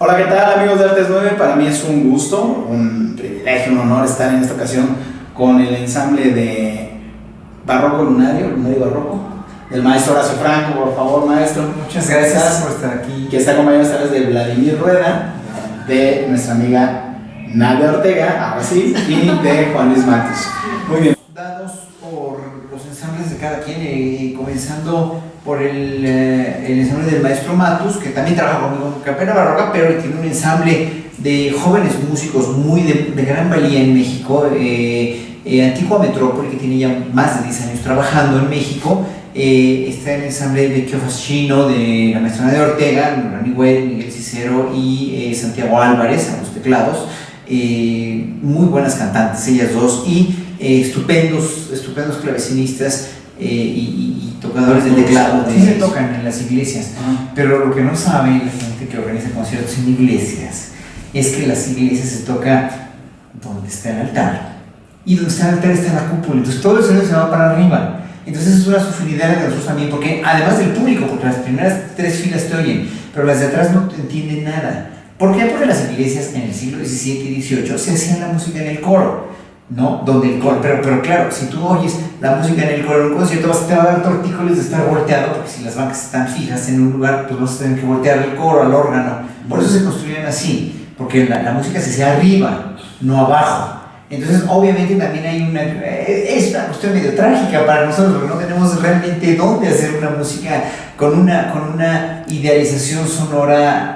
Hola, ¿qué tal amigos de Artes 9? Para mí es un gusto, un privilegio, un honor estar en esta ocasión con el ensamble de Barroco Lunario Barroco, del maestro Horacio Franco. Por favor, maestro. Muchas gracias por estar aquí. Que está acompañado esta vez de Vladimir Rueda, de nuestra amiga Nadia Ortega, ahora sí, y de Juan Luis Matos. Muy bien. Dados por los ensambles de cada quien, comenzando por el ensamble del maestro Matus, que también trabaja conmigo en Capela Barroca, pero tiene un ensamble de jóvenes músicos muy de gran valía en México, Antigua Metrópoli, que tiene ya más de 10 años trabajando en México. Está el ensamble de Kio Fascino, de la maestra de Ortega, Rani Güell, Miguel Cicero y Santiago Álvarez a los teclados. Muy buenas cantantes ellas dos, y estupendos clavecinistas y tocadores de teclado que se tocan en las iglesias. Pero lo que no sabe la gente que organiza conciertos en iglesias es que en las iglesias se toca donde está el altar, y donde está el altar está la cúpula, entonces todo el sonido se va para arriba. Entonces es una sufridera de nosotros también, porque además del público, porque las primeras 3 filas te oyen, pero las de atrás no te entienden nada. ¿Por qué? Porque las iglesias en el siglo XVII y XVIII se hacían la música en el coro, ¿no? Donde el coro, pero claro, si tú oyes la música en el coro en un concierto, te va a dar tortícolis de estar volteado, porque si las bancas están fijas en un lugar, pues vas a tener que voltear el coro al órgano. Por eso se construyen así, porque la música se hace arriba, no abajo. Entonces, obviamente también hay es una cuestión medio trágica para nosotros, porque no tenemos realmente dónde hacer una música con una idealización sonora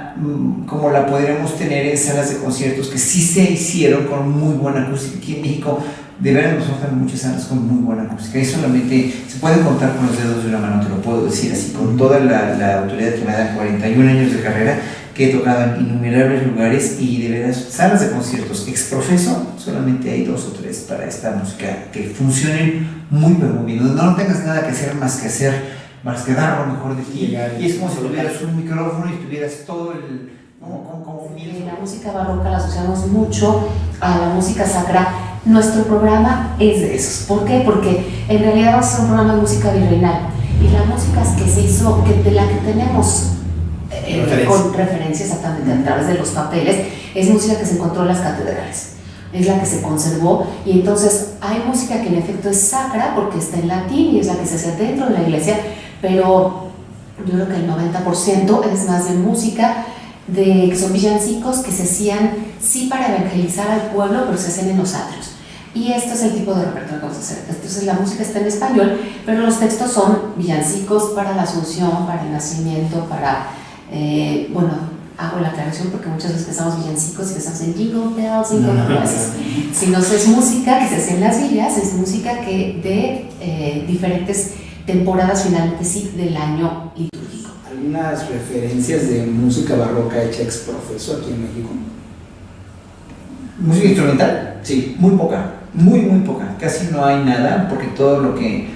como la podríamos tener en salas de conciertos que sí se hicieron con muy buena acústica. Aquí en México, de verdad, nos faltan muchas salas con muy buena acústica, y solamente se pueden contar con los dedos de una mano, te lo puedo decir así, con toda la autoridad que me da 41 años de carrera, que he tocado en innumerables lugares, y de verdad, salas de conciertos ex profeso, solamente hay 2 o 3 para esta música que funcionen muy pero muy bien. No tengas nada que hacer más que dar lo mejor de ti, y es como si tuvieras un micrófono y tuvieras todo el... La música barroca la asociamos mucho a la música sacra. Nuestro programa es de esos. ¿Por qué? Porque en realidad vamos a hacer un programa de música virreinal, y la música que se hizo, de la que tenemos con referencia exactamente a través de los papeles, es música que se encontró en las catedrales, es la que se conservó. Y entonces hay música que en efecto es sacra porque está en latín y es la que se hace dentro de la iglesia, pero yo creo que el 90% es más de música que son villancicos que se hacían sí para evangelizar al pueblo, pero se hacen en los atrios. Y este es el tipo de repertorio que vamos a hacer. Entonces la música está en español, pero los textos son villancicos para la Asunción, para el nacimiento, para bueno, hago la aclaración porque muchas veces pensamos villancicos y pensamos en jingle bells, sino es música que se hace en las villas, es música que de diferentes temporadas, finalmente sí, del año litúrgico. ¿Algunas referencias de música barroca hecha ex profeso aquí en México? ¿Música instrumental? Sí. Muy poca, muy poca, casi no hay nada, porque todo lo que...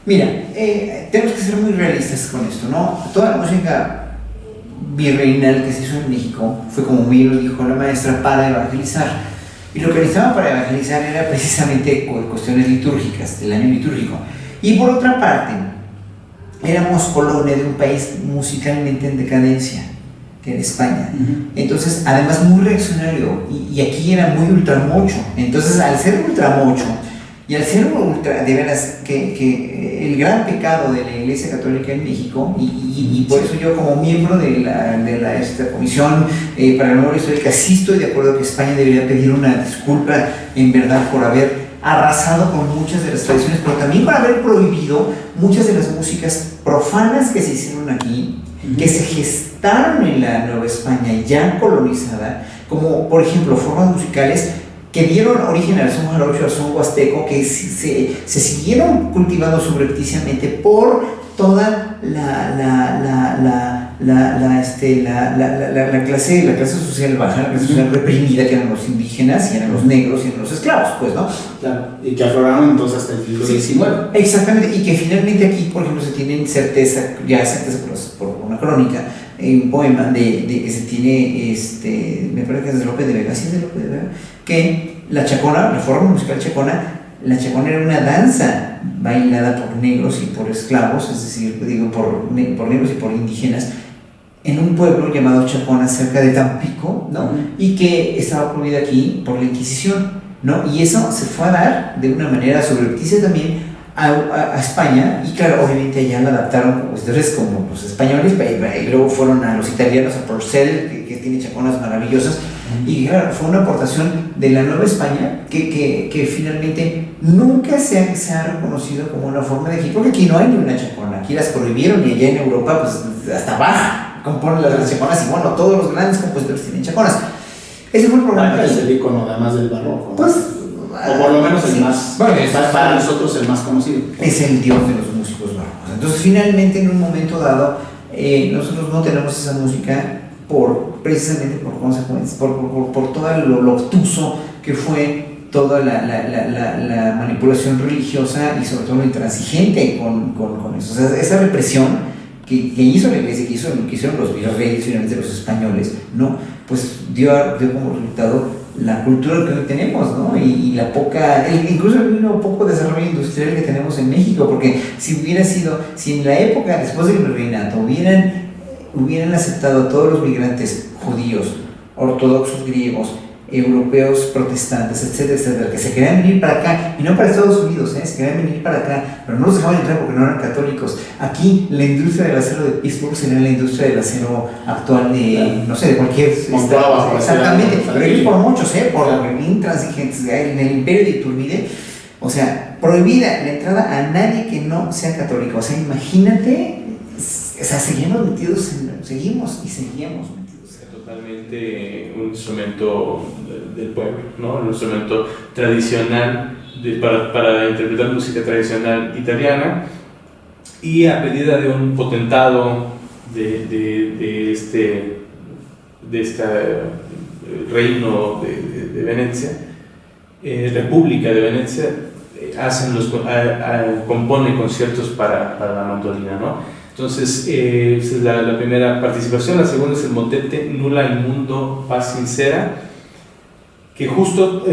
Mira, tenemos que ser muy realistas con esto, ¿no? Toda la música virreinal que se hizo en México fue, como bien lo dijo la maestra, para evangelizar, y lo que necesitaban para evangelizar era precisamente cuestiones litúrgicas, del año litúrgico. Y por otra parte, éramos colonia de un país musicalmente en decadencia, que era España. Entonces, además muy reaccionario, y aquí era muy ultramocho. Entonces, al ser ultramocho y al ser ultra, de veras, que el gran pecado de la Iglesia Católica en México, y por eso yo, como miembro de esta comisión para la memoria histórica, sí estoy de acuerdo que España debería pedir una disculpa en verdad por haber arrasado con muchas de las tradiciones, pero también por haber prohibido muchas de las músicas profanas que se hicieron aquí, que se gestaron en la Nueva España ya colonizada, como por ejemplo formas musicales que dieron origen al son jarocho, al son huasteco, que se siguieron cultivando subrepticiamente por toda la clase social baja, la clase social reprimida, que eran los indígenas, y eran los negros, y eran los esclavos, pues, ¿no? Claro, y que afloraron entonces hasta el siglo XIX. Exactamente, y que finalmente aquí, por ejemplo, se tiene certeza por una crónica, un poema de que se tiene, me parece que es de Lope de Vega, sí es de Lope de Vega, que la chacona, la forma musical chacona, la chacona era una danza bailada por negros y por esclavos, es decir, digo, por negros y por indígenas, en un un pueblo llamado Chacona, cerca de Tampico, ¿no? Y que estaba prohibida aquí por la Inquisición, ¿no? Y eso se fue a dar de una manera subrepticia también a España, y claro, obviamente allá la adaptaron compositores como los españoles, y luego fueron a los italianos, a Porcel, que tiene chaconas maravillosas, y claro, fue una aportación de la Nueva España que finalmente nunca se ha reconocido como una forma de aquí, porque aquí no hay ni una chacona, aquí las prohibieron, y allá en Europa pues hasta Bach compone las chaconas, y bueno, todos los grandes compositores tienen chaconas. Ese fue el programa. Bach es el icono además del barroco, pues, o por lo menos el más, bueno, para nosotros el más conocido. Es el dios de los músicos barrocos. Entonces, finalmente, en un momento dado, nosotros no tenemos esa música precisamente por consecuencias, por todo lo obtuso que fue toda la manipulación religiosa y sobre todo lo intransigente con eso. O sea, esa represión que hizo la iglesia, que hicieron los virreyes finalmente los españoles, ¿no? Pues dio como resultado la cultura que hoy tenemos, ¿no? Y la poca, incluso el mismo poco desarrollo industrial que tenemos en México, porque si en la época después del virreinato hubieran aceptado a todos los migrantes judíos, ortodoxos griegos, europeos protestantes, etcétera, etcétera, que se querían venir para acá, y no para Estados Unidos, se querían venir para acá, pero no los dejaban entrar porque no eran católicos. Aquí la industria del acero de Pittsburgh sería la industria del acero actual de, no sé, de cualquier estado. Exactamente, pero ellos por muchos, por intransigentes, en el imperio de Iturbide, o sea, prohibida la entrada a nadie que no sea católico. O sea, imagínate, o sea, seguimos metidos totalmente un instrumento del pueblo, ¿no? Un instrumento tradicional para interpretar música tradicional italiana, y a medida de un potentado de este reino de Venecia, República de Venecia, compone conciertos para la mandolina, ¿no? Entonces, esa es la primera participación. La segunda es el motete Nulla in Mundo Paz Sincera, que justo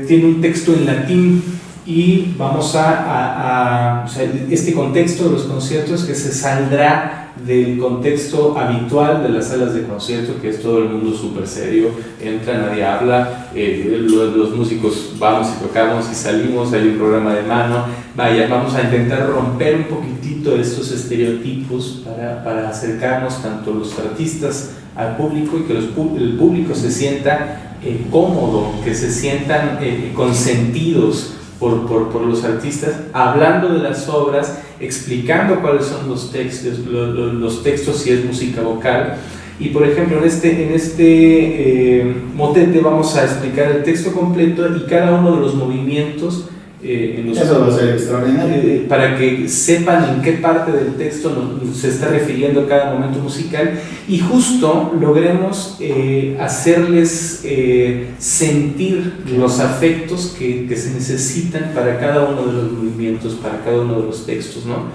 tiene un texto en latín, y vamos o sea, este contexto de los conciertos que se saldrá del contexto habitual de las salas de concierto, que es todo el mundo súper serio, entra, nadie habla, los músicos vamos y tocamos y salimos, hay un programa de mano, vamos a intentar romper un poquitito estos estereotipos para acercarnos tanto los artistas al público, y que el público se sienta cómodo, que se sientan consentidos por los artistas, hablando de las obras, explicando cuáles son los textos si es música vocal. Y por ejemplo, en este motete vamos a explicar el texto completo y cada uno de los movimientos. Eso va a ser extraordinario. Para que sepan en qué parte del texto se está refiriendo cada momento musical, y justo logremos hacerles sentir los afectos que se necesitan para cada uno de los movimientos, para cada uno de los textos, ¿no?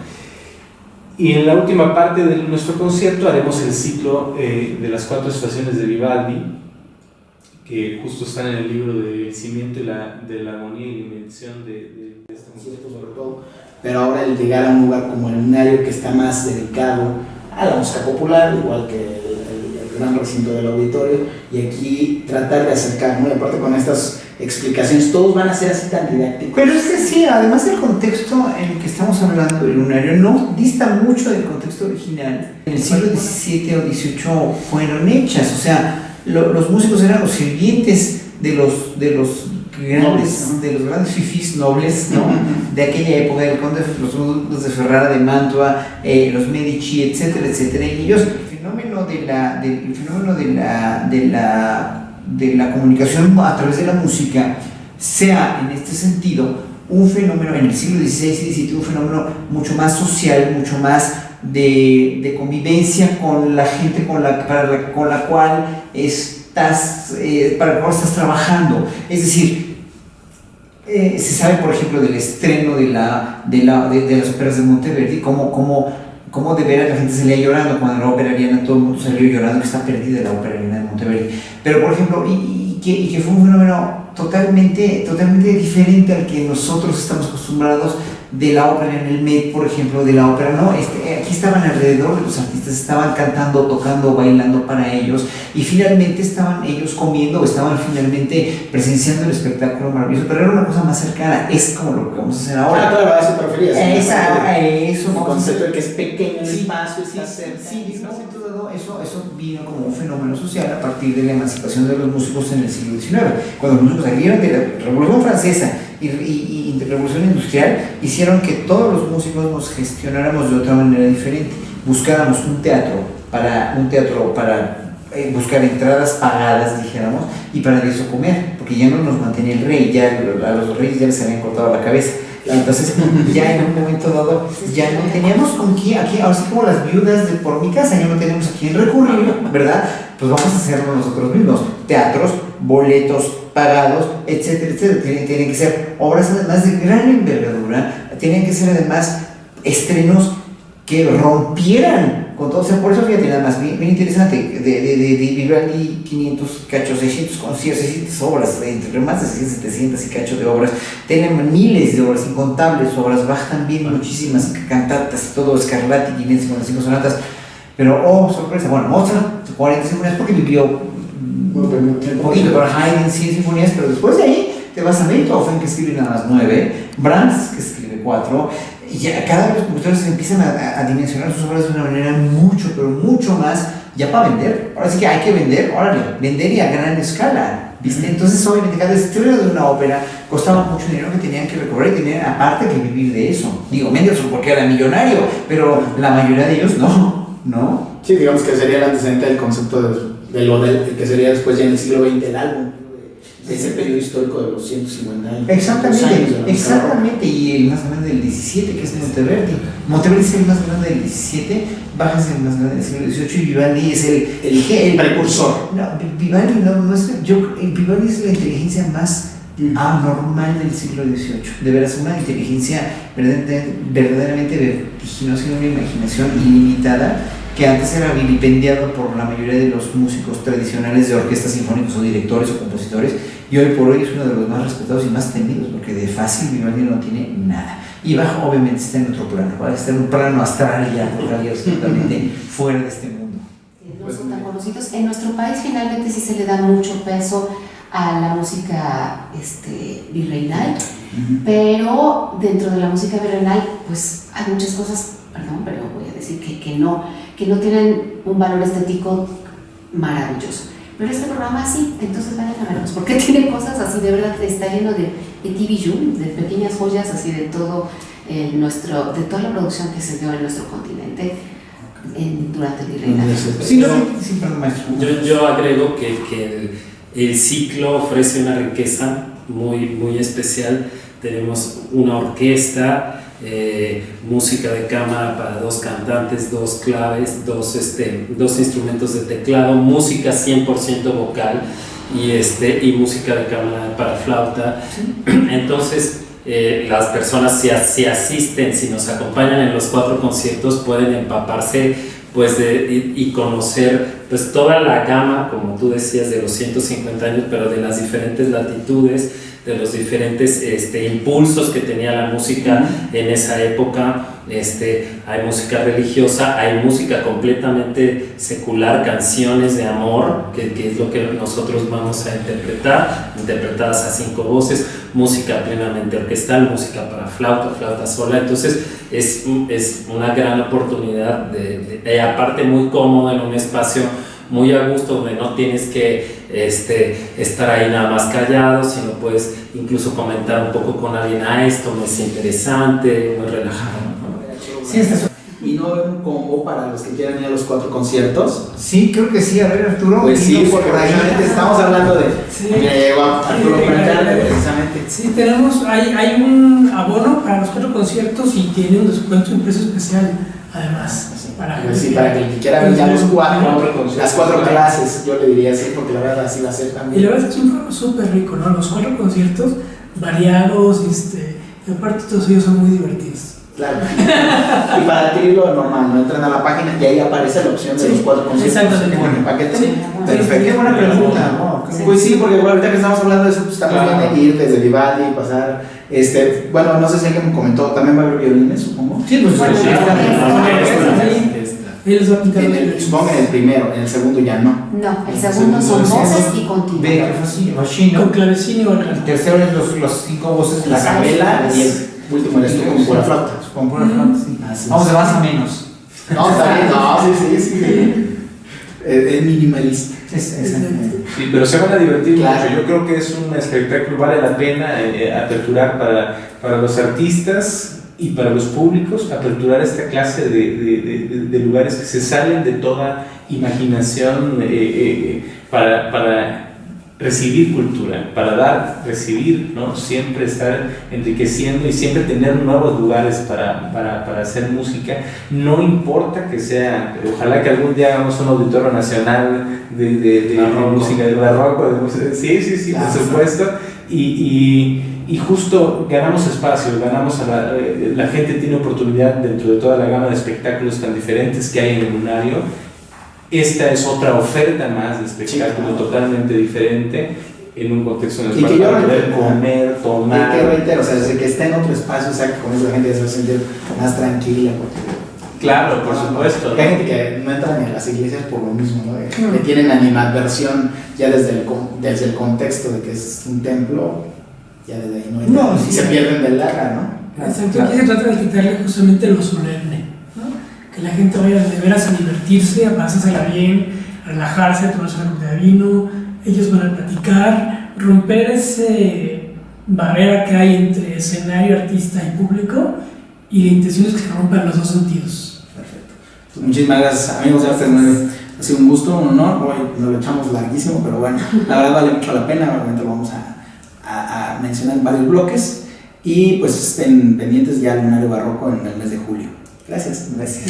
Y en la última parte de nuestro concierto haremos el ciclo de las 4 estaciones de Vivaldi, que justo están en el libro del cimiento de la armonía y la invención de este concierto sobre todo. Pero ahora el llegar a un lugar como el Lunario, que está más dedicado a la música popular, igual que el gran recinto del auditorio, y aquí tratar de acercar, ¿no? Y aparte con estas explicaciones, todos van a ser así tan didácticos. Pero es que sí, además el contexto en el que estamos hablando del Lunario no dista mucho del contexto original. En el siglo XVII o XVIII fueron hechas, o sea, los músicos eran los sirvientes de los grandes fifís nobles, ¿no? De aquella época, los condes de Ferrara de Mantua, los Medici, etcétera, etcétera. Y ellos, el fenómeno de la comunicación a través de la música, sea en este sentido un fenómeno en el siglo XVI y XVII, un fenómeno mucho más social, mucho más de convivencia con la gente con la cual estás trabajando. Es decir, se sabe, por ejemplo, del estreno de las óperas de Monteverdi, cómo de veras la gente salía llorando cuando la ópera Ariana, todo el mundo salió llorando que está perdida la ópera Ariana de Monteverdi. Pero, por ejemplo, y que fue un fenómeno totalmente diferente al que nosotros estamos acostumbrados de la ópera en el Met, por ejemplo, de la ópera, ¿no? Aquí estaban alrededor de los artistas, estaban cantando, tocando, bailando para ellos, y finalmente estaban ellos comiendo, o estaban finalmente presenciando el espectáculo maravilloso, pero era una cosa más cercana, es como lo que vamos a hacer ahora. Claro, a eso te referías. Eso, el concepto de que es pequeño el sí, espacio, está cerca. Sí, eso vino como un fenómeno social a partir de la emancipación de los músicos en el siglo XIX. Cuando los músicos salieron de la Revolución Francesa y de la Revolución Industrial, hicieron que todos los músicos nos gestionáramos de otra manera diferente. Buscáramos un teatro para buscar entradas pagadas, dijéramos, y para de eso comer, porque ya no nos mantenía el rey, ya a los reyes ya les habían cortado la cabeza. Entonces, ya en un momento dado, ya no teníamos con quién, aquí, así como las viudas de por mi casa, ya no tenemos a quién recurrir, ¿verdad? Pues vamos a hacerlo nosotros mismos. Teatros, boletos pagados, etcétera, etcétera. Tienen que ser obras además de gran envergadura, tienen que ser además estrenos que rompieran con todo. O sea, por eso fíjate nada más, bien interesante, de Vivaldi 500 cachos, 600 conciertos, 600 obras, entre más de 600, 700 y cacho de obras, tienen miles de obras, incontables obras, Bach también, muchísimas cantatas, todo, Scarlatti, 555 sonatas, pero oh, sorpresa, bueno, Mozart, 40 sinfonías porque vivió un poquito, pero Haydn 100 sinfonías, pero después de ahí te vas a Beethoven, que escribe nada más 9, Brahms, que escribe 4, y ya cada vez los compositores empiezan a dimensionar sus obras de una manera mucho, pero mucho más, ya para vender. Ahora sí que hay que vender, órale, vender y a gran escala, ¿viste? Entonces, obviamente, cada estreno de una ópera costaba mucho dinero que tenían que recobrar y tenían aparte que vivir de eso. Digo, Mendelssohn porque era millonario, pero la mayoría de ellos no. Sí, digamos que sería el antecedente del concepto de lo que sería después ya en el siglo XX el álbum. Ese periodo histórico de los 150 años. Exactamente, y el más grande del 17, que es Monteverdi. Monteverdi es el más grande del 17, Bach es el más grande del siglo XVIII y Vivaldi es el precursor. No, Vivaldi Vivaldi es la inteligencia más anormal del siglo XVIII. De veras, una inteligencia verdaderamente vertiginosa y una imaginación ilimitada que antes era vilipendiado por la mayoría de los músicos tradicionales de orquestas sinfónicas o directores o compositores, y hoy por hoy es uno de los más respetados y más temidos, porque de fácil Vivaldi no tiene nada. Y Bach obviamente está en otro plano, ¿vale? Está en un plano astral ya, total, absolutamente fuera de este mundo. No son tan conocidos. En nuestro país finalmente sí se le da mucho peso a la música virreinal, pero dentro de la música virreinal pues hay muchas cosas, perdón, pero voy a decir que no tienen un valor estético maravilloso. Pero este programa sí, entonces vayan a verlos, porque tiene cosas así, de verdad está lleno de tibijum, de pequeñas joyas así de todo de toda la producción que se dio en nuestro continente durante el virreinato. Sí, perdón, maestro. Yo agrego que el ciclo ofrece una riqueza muy especial. Tenemos una orquesta, música de cámara para 2 cantantes, 2 claves, 2 instrumentos de teclado, música 100% vocal y música de cámara para flauta. Entonces las personas si asisten, si nos acompañan en los 4 conciertos, pueden empaparse pues y conocer pues toda la gama, como tú decías, de los 150 años, pero de las diferentes latitudes, de los diferentes impulsos que tenía la música en esa época. Hay música religiosa, hay música completamente secular, canciones de amor, que es lo que nosotros vamos a interpretar, interpretadas a 5 voces, música plenamente orquestal, música para flauta sola. Entonces es una gran oportunidad, aparte muy cómodo, en un espacio muy a gusto, donde no tienes que estar ahí nada más callado, sino puedes incluso comentar un poco con alguien, esto me es interesante, muy relajado. Sí, ¿Y no hay un combo para los que quieran ir a los 4 conciertos? Sí, creo que sí. A ver, Arturo. Pues sí, porque precisamente estamos hablando de... Sí. Arturo Francharte, precisamente. Sí, hay un abono para los 4 conciertos y tiene un descuento, un precio especial, además. Para que el que quiera ver ya las 4 clases, yo le diría así, porque la verdad así va a ser también. Y la verdad es que es un programa súper rico, ¿no? Los 4 conciertos variados, y aparte todos ellos son muy divertidos. Claro. Y para adquirirlo normal, no entran a la página y ahí aparece la opción de los 4 conciertos exactamente. en el paquete. Sí. Perfecto. Qué buena pregunta, ¿no? Pues sí, porque bueno, ahorita que estamos hablando de eso, pues estamos viendo ir desde Vivaldi y pasar, bueno, no sé si alguien me comentó, también va a haber violines, supongo. Sí, pues Bueno, Él va a pintar Supongo que en el primero, en el segundo ya no. No, el segundo son voces y continuo. Ve que fue así, Roshino. con clavecín y El órgano. tercero es los 5 voces, La capela y el último eres tú con pura flauta. Con pura flauta, sí. Así es. Vamos de más a menos. No, está bien, no, sí. Es minimalista. Sí, pero se van a divertir Claro. mucho. Yo creo que es un espectáculo, vale la pena aperturar para los artistas y para los públicos, aperturar esta clase de lugares que se salen de toda imaginación para recibir cultura, para dar, recibir, ¿no? Siempre estar enriqueciendo y siempre tener nuevos lugares para hacer música. No importa que sea, ojalá que algún día hagamos un auditorio nacional de música, de barroco, de música. Sí, Claro. por supuesto. Y justo ganamos espacio, ganamos la gente tiene oportunidad dentro de toda la gama de espectáculos tan diferentes que hay en el lunario. Esta es otra oferta más de espectáculo, Sí, claro. totalmente diferente en un contexto en el Y cual que yo para poder reitero, comer, Y tomar. que reitero, o sea, desde que esté en otro espacio, o sea, que con eso la gente se va a sentir más tranquila. Porque Claro, por supuesto. hay gente que no entra ni a las iglesias por lo mismo, ¿no? Que tienen animadversión ya desde el contexto de que es un templo, ya desde ahí no entran, No, y sí. se pierden del arra, ¿no? Exacto, aquí se trata de quitarle justamente lo solemne, ¿no? Que la gente vaya de veras a divertirse, a pasársela bien, a relajarse, a tomarse una copita de vino, ellos van a platicar, romper ese barrera que hay entre escenario, artista y público, y la intención es que se rompan los dos sentidos. Perfecto. Pues muchísimas gracias, amigos de Artes 9. Ha sido un gusto, un honor. Hoy nos lo echamos larguísimo, pero bueno, la verdad vale mucho la pena. Obviamente lo vamos a mencionar en varios bloques. Y pues estén pendientes ya al Lunario Barroco en el mes de julio. Gracias. Gracias.